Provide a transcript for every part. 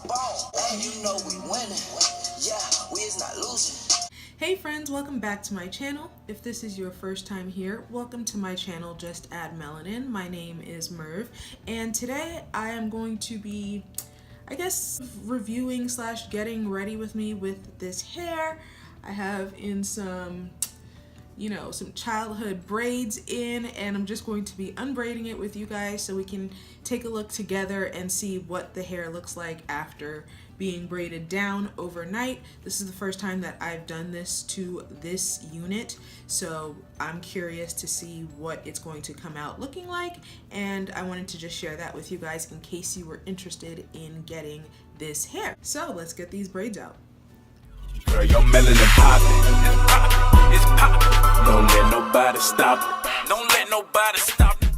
ball, and you know we winning. Yeah, we is not losing. Hey friends, welcome back to my channel. If this is your first time here, welcome to my channel, Just Add Melanin. My name is Merv, and today I am going to be, I guess, reviewing / getting ready with me with this hair. I have in some childhood braids in, and I'm just going to be unbraiding it with you guys so we can take a look together and see what the hair looks like after being braided down overnight. This is the first time that I've done this to this unit, so I'm curious to see what it's going to come out looking like, and I wanted to just share that with you guys in case you were interested in getting this hair. So let's get these braids out. Girl, your melanin poppin', it's poppin'. Don't let nobody stop it. Don't let nobody stop it.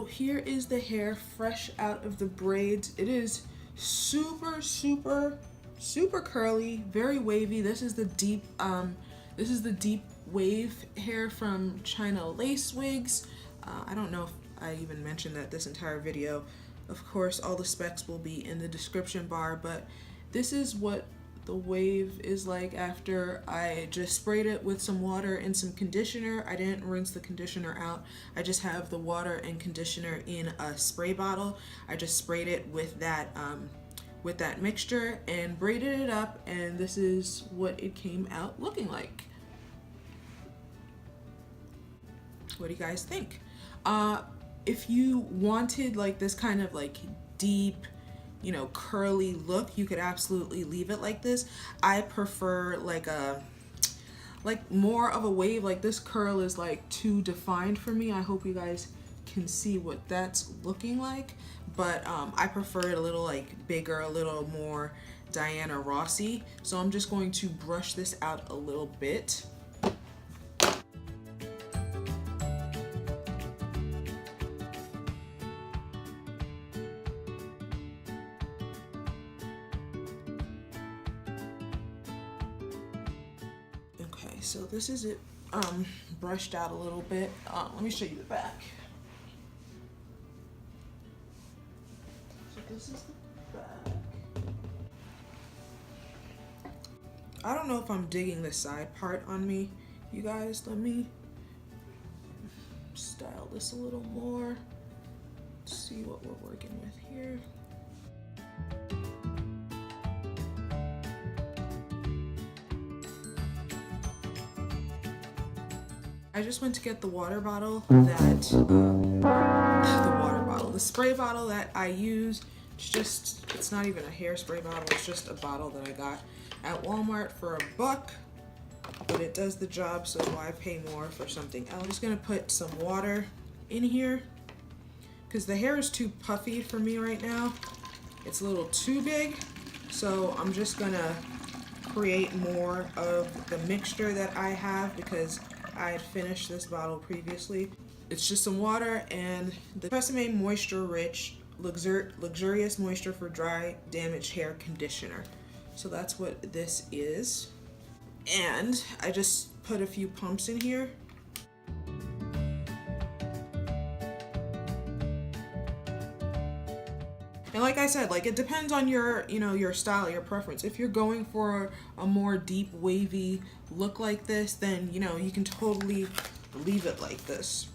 Here is the hair fresh out of the braids. It is super curly, very wavy. This is the deep wave hair from China lace wigs. I don't know if I even mentioned that this entire video. Of course, all the specs will be in the description bar, but this is what the wave is like after I just sprayed it with some water and some conditioner. I didn't rinse the conditioner out. I just have the water and conditioner in a spray bottle. I just sprayed it with that mixture and braided it up, and this is what it came out looking like. What do you guys think? If you wanted like this kind of like deep, curly look, you could absolutely leave it like this. I prefer like more of a wave. Like this curl is like too defined for me. I hope you guys can see what that's looking like, but I prefer it a little like bigger, a little more Diana Rossy. So I'm just going to brush this out a little bit. So this is it brushed out a little bit. Let me show you the back. So this is the back. I don't know if I'm digging the side part on me, you guys. Let me style this a little more. See what we're working with here. I just went to get the water bottle that, the spray bottle that I use. It's not even a hairspray bottle, it's just a bottle that I got at Walmart for $1, but it does the job, so why pay more for something else? I'm just gonna put some water in here because the hair is too puffy for me right now. It's a little too big, so I'm just gonna create more of the mixture that I have because I had finished this bottle previously. It's just some water and the Pessame Moisture Rich Luxurious Moisture for Dry Damaged Hair Conditioner. So that's what this is. And I just put a few pumps in here. And like I said, like it depends on your, your style, your preference. If you're going for a more deep wavy look like this, then, you can totally leave it like this.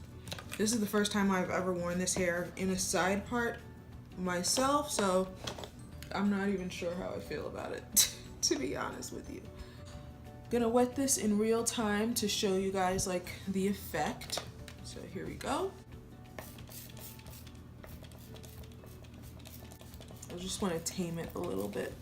This is the first time I've ever worn this hair in a side part myself, so I'm not even sure how I feel about it, to be honest with you. Gonna wet this in real time to show you guys like the effect. So here we go. I just want to tame it a little bit.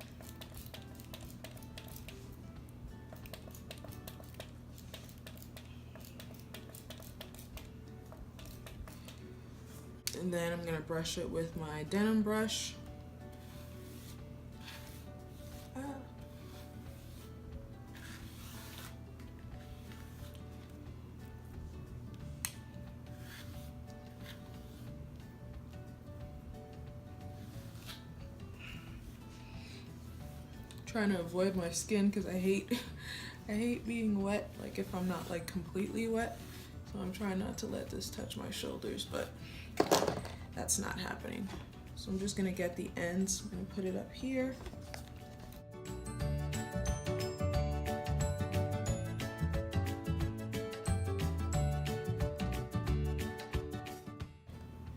And then I'm gonna brush it with my denim brush. Trying to avoid my skin because I hate being wet, like if I'm not like completely wet. So I'm trying not to let this touch my shoulders, but that's not happening. So I'm just gonna get the ends, I'm gonna put it up here.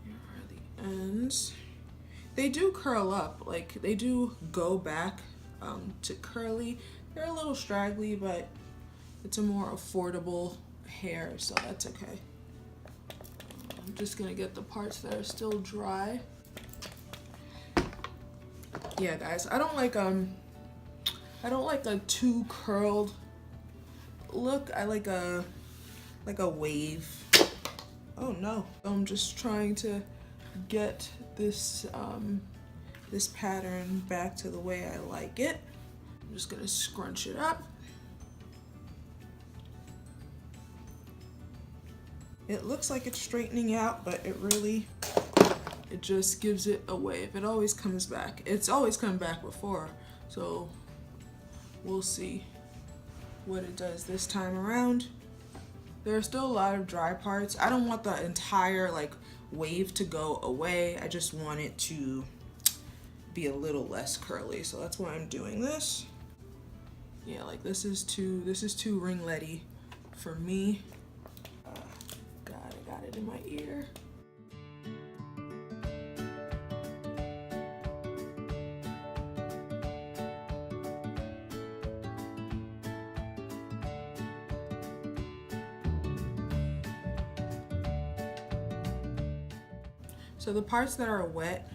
Here are the ends. They do curl up, like they do go back to curly. They're a little straggly, but it's a more affordable hair, so that's okay. I'm just gonna get the parts that are still dry. Yeah, guys, I don't like a too curled look. I like a wave. Oh no. I'm just trying to get this this pattern back to the way I like it. I'm just gonna scrunch it up. It looks like it's straightening out, but it just gives it a wave. It always comes back. It's always come back before, so we'll see what it does this time around. There are still a lot of dry parts. I don't want the entire like wave to go away. I just want it to be a little less curly, so that's why I'm doing this. Yeah, like this is too ringletty for me. God, I got it in my ear. So the parts that are wet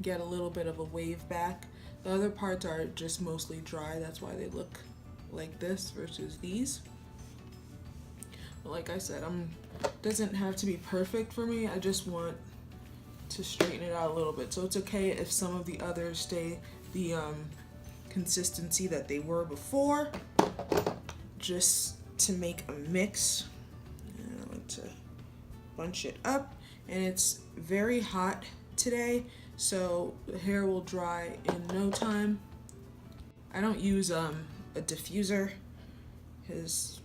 get a little bit of a wave back. The other parts are just mostly dry. That's why they look like this versus these. But like I said, doesn't have to be perfect for me. I just want to straighten it out a little bit. So it's okay if some of the others stay the consistency that they were before, just to make a mix. And I like to bunch it up. And it's very hot today, so the hair will dry in no time. I don't use a diffuser because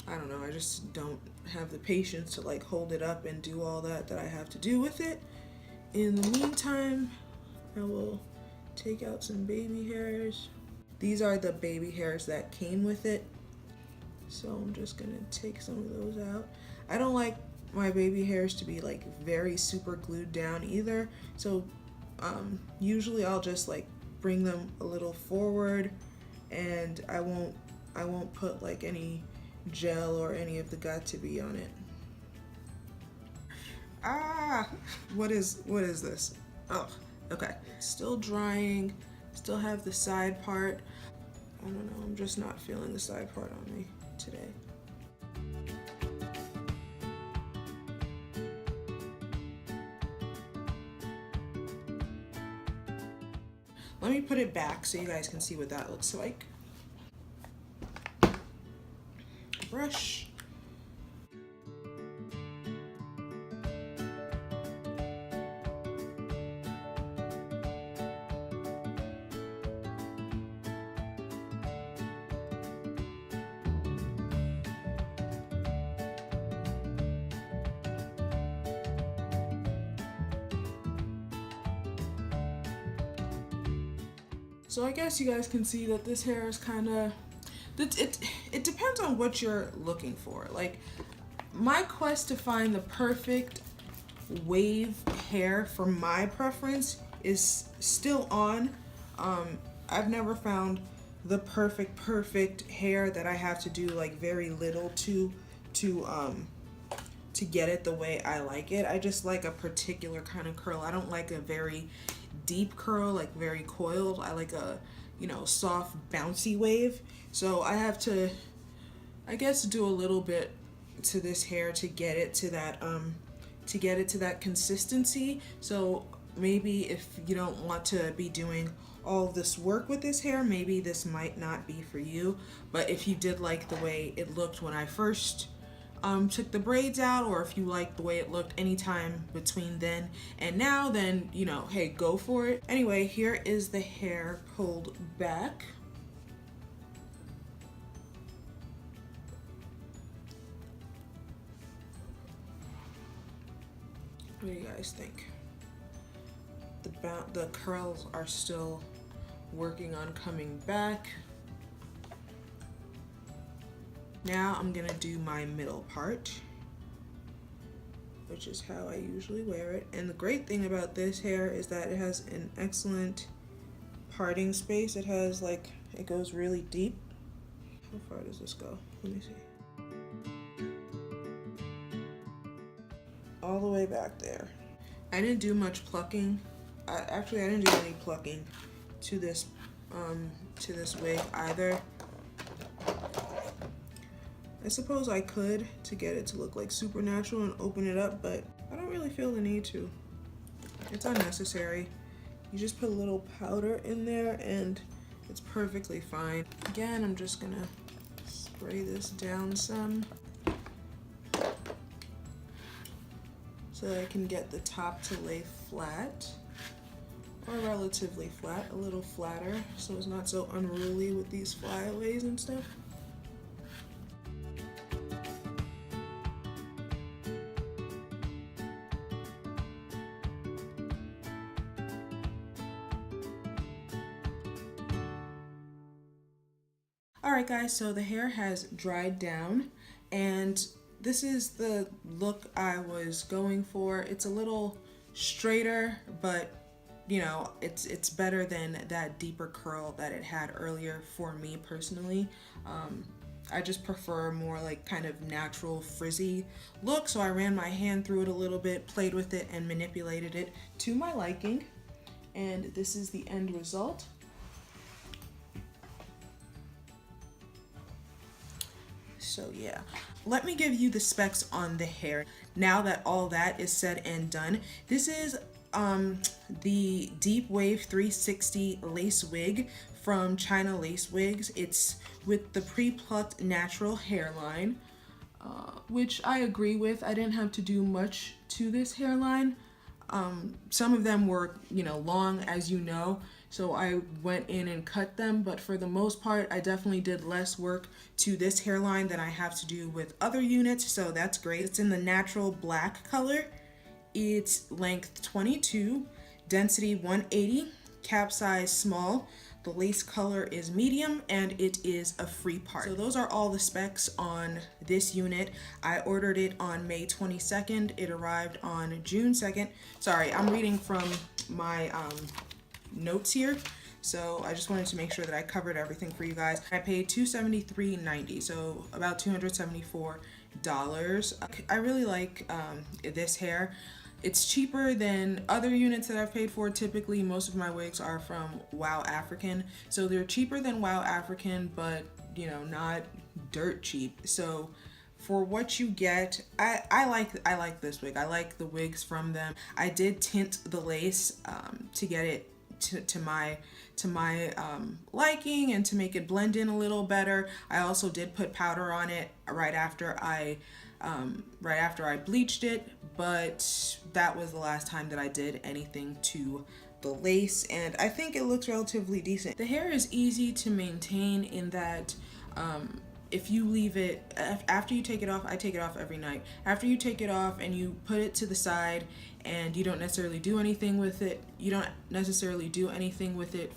I don't know, I just don't have the patience to like hold it up and do all that I have to do with it. In the meantime, I will take out some baby hairs. These are the baby hairs that came with it, so I'm just gonna take some of those out. I don't like my baby hairs to be like very super glued down either, so usually I'll just like bring them a little forward, and I won't put like any gel or any of the got2b on it. What is this? Oh, okay. Still drying, still have the side part. I don't know, I'm just not feeling the side part on me today. Let me put it back so you guys can see what that looks like. Brush. So I guess you guys can see that this hair is kind of, it depends on what you're looking for. Like, my quest to find the perfect wave hair for my preference is still on. I've never found the perfect hair that I have to do like very little to get it the way I like it. I just like a particular kind of curl. I don't like a very deep curl, like very coiled. I like a, you know, soft bouncy wave. So I have to, I guess, do a little bit to this hair to get it to that to get it to that consistency. So maybe if you don't want to be doing all this work with this hair, maybe this might not be for you. But if you did like the way it looked when I first took the braids out, or if you like the way it looked anytime between then and now, then you know, hey, go for it. Anyway, here is the hair pulled back. What do you guys think? The curls are still working on coming back. Now I'm gonna do my middle part, which is how I usually wear it. And the great thing about this hair is that it has an excellent parting space. It has like, it goes really deep. How far does this go? Let me see. All the way back there. I didn't do much plucking. Actually, I didn't do any plucking to this wig either. I suppose I could to get it to look like supernatural and open it up, but I don't really feel the need to. It's unnecessary. You just put a little powder in there and it's perfectly fine. Again, I'm just gonna spray this down some so that I can get the top to lay flat, or relatively flat, a little flatter, so it's not so unruly with these flyaways and stuff. Alright guys, so the hair has dried down and this is the look I was going for. It's a little straighter, but you know, it's better than that deeper curl that it had earlier for me personally. I just prefer more like kind of natural frizzy look, so I ran my hand through it a little bit, played with it and manipulated it to my liking, and this is the end result. So yeah, let me give you the specs on the hair now that all that is said and done. This is the Deep Wave 360 lace wig from China Lace Wigs. It's with the pre-plucked natural hairline, which I agree with. I didn't have to do much to this hairline. Some of them were, you know, long, as you know, so I went in and cut them, but for the most part, I definitely did less work to this hairline than I have to do with other units, so that's great. It's in the natural black color. It's length 22, density 180, cap size small. The lace color is medium and it is a free part. So those are all the specs on this unit. I ordered it on May 22nd. It arrived on June 2nd. Sorry, I'm reading from my notes here. So I just wanted to make sure that I covered everything for you guys. I paid $273.90, so about $274. I really like this hair. It's cheaper than other units that I've paid for. Typically, most of my wigs are from Wow African, so they're cheaper than Wow African, but you know, not dirt cheap. So for what you get, I like this wig. I like the wigs from them. I did tint the lace to get it to my liking and to make it blend in a little better. I also did put powder on it right after I bleached it, but that was the last time that I did anything to the lace, and I think it looks relatively decent. The hair is easy to maintain in that if you leave it, after you take it off, I take it off every night. After you take it off and you put it to the side and you don't necessarily do anything with it,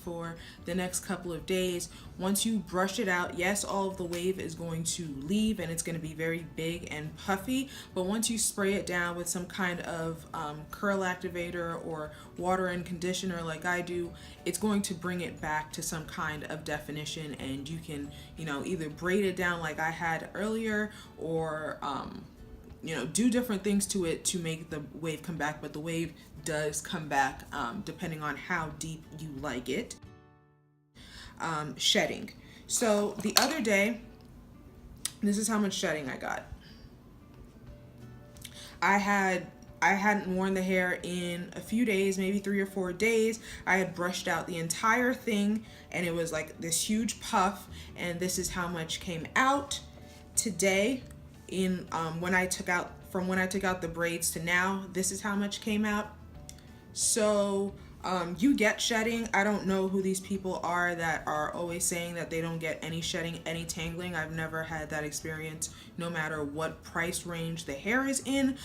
for the next couple of days. Once you brush it out, yes, all of the wave is going to leave and it's going to be very big and puffy, but once you spray it down with some kind of curl activator or water and conditioner like I do, it's going to bring it back to some kind of definition, and you can, you know, either braid it down like I had earlier, or you know, do different things to it to make the wave come back, but the wave does come back depending on how deep you like it. Shedding. So the other day, this is how much shedding I got. I I hadn't worn the hair in a few days, maybe 3 or 4 days. I had brushed out the entire thing and it was like this huge puff, and this is how much came out today. In when I took out the braids to now, this is how much came out. So you get shedding. I don't know who these people are that are always saying that they don't get any shedding, any tangling. I've never had that experience, no matter what price range the hair is in.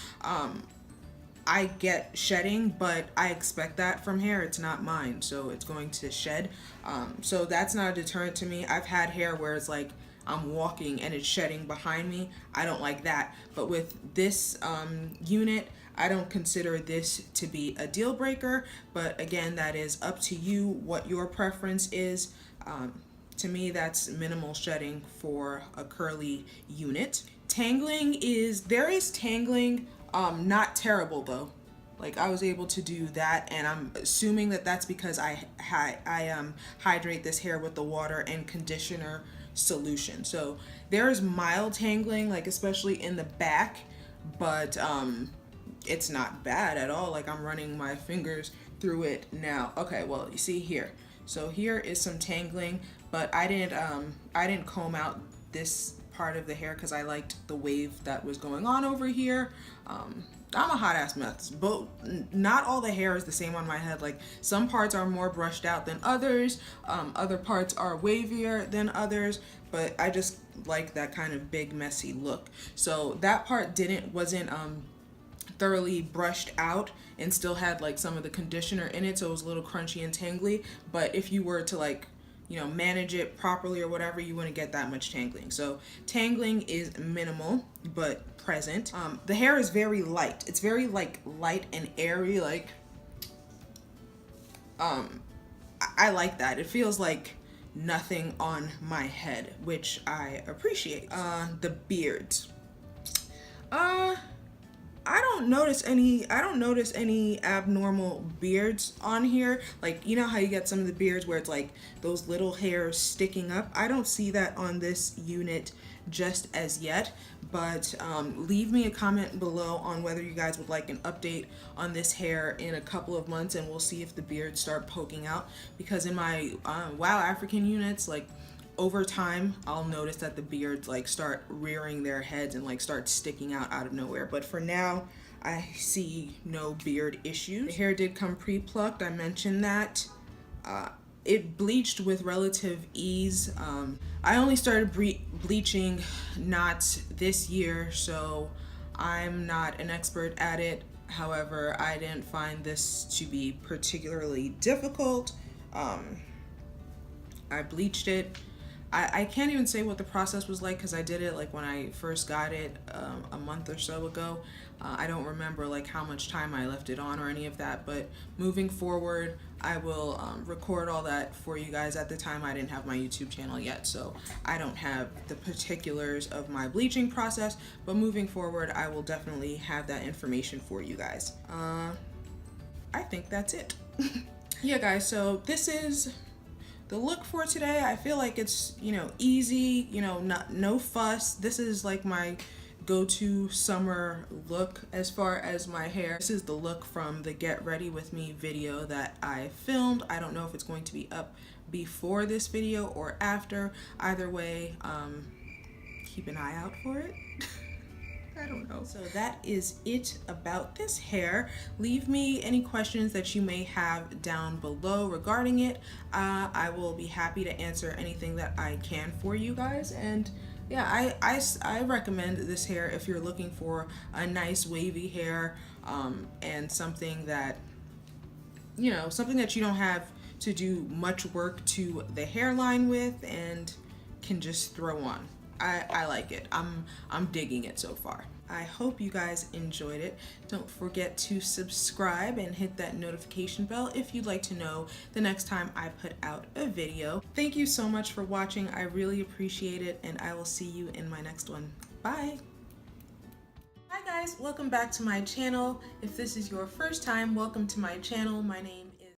I get shedding, but I expect that from hair. It's not mine, so it's going to shed. So that's not a deterrent to me. I've had hair where it's like I'm walking and it's shedding behind me. I don't like that. But with this unit, I don't consider this to be a deal breaker, but again, that is up to you what your preference is. To me, that's minimal shedding for a curly unit. Tangling there is tangling, not terrible though. Like, I was able to do that, and I'm assuming that that's because I hydrate this hair with the water and conditioner solution. So there's mild tangling, like especially in the back, but it's not bad at all. Like, I'm running my fingers through it now. Okay, well, you see here. So here is some tangling, but I didn't comb out this part of the hair because I liked the wave that was going on over here. I'm a hot ass mess, but not all the hair is the same on my head. Like, some parts are more brushed out than others, other parts are wavier than others, but I just like that kind of big messy look. So that part wasn't thoroughly brushed out and still had like some of the conditioner in it, so it was a little crunchy and tangly. But if you were to like, you know, manage it properly or whatever, you wouldn't get that much tangling. So tangling is minimal but present. The hair is very light. It's very like light and airy. Like I like that. It feels like nothing on my head, which I appreciate. The beards. I don't notice any abnormal beards on here. Like, you know how you get some of the beards where it's like those little hairs sticking up? I don't see that on this unit just as yet, but leave me a comment below on whether you guys would like an update on this hair in a couple of months, and we'll see if the beards start poking out. Because in my Wow African units, like, over time, I'll notice that the beards like start rearing their heads and like start sticking out of nowhere. But for now, I see no beard issues. The hair did come pre-plucked. I mentioned that. It bleached with relative ease. I only started bleaching not this year, so I'm not an expert at it. However, I didn't find this to be particularly difficult. I bleached it. I can't even say what the process was like because I did it like when I first got it a month or so ago. I don't remember like how much time I left it on or any of that, but moving forward, I will record all that for you guys. At the time, I didn't have my YouTube channel yet, so I don't have the particulars of my bleaching process, but moving forward, I will definitely have that information for you guys. I think that's it. Yeah, guys, so this is the look for today. I feel like it's, you know, easy, you know, no fuss. This is like my go-to summer look as far as my hair. This is the look from the Get Ready With Me video that I filmed. I don't know if it's going to be up before this video or after. Either way, keep an eye out for it. I don't know. So that is it about this hair. Leave me any questions that you may have down below regarding it. I will be happy to answer anything that I can for you guys. And yeah, I recommend this hair if you're looking for a nice wavy hair, and something that, you know, something that you don't have to do much work to the hairline with and can just throw on. I like it. I'm digging it so far. I hope you guys enjoyed it. Don't forget to subscribe and hit that notification bell if you'd like to know the next time I put out a video. Thank you so much for watching. I really appreciate it, and I will see you in my next one. Bye. Hi guys, welcome back to my channel. If this is your first time, welcome to my channel. My name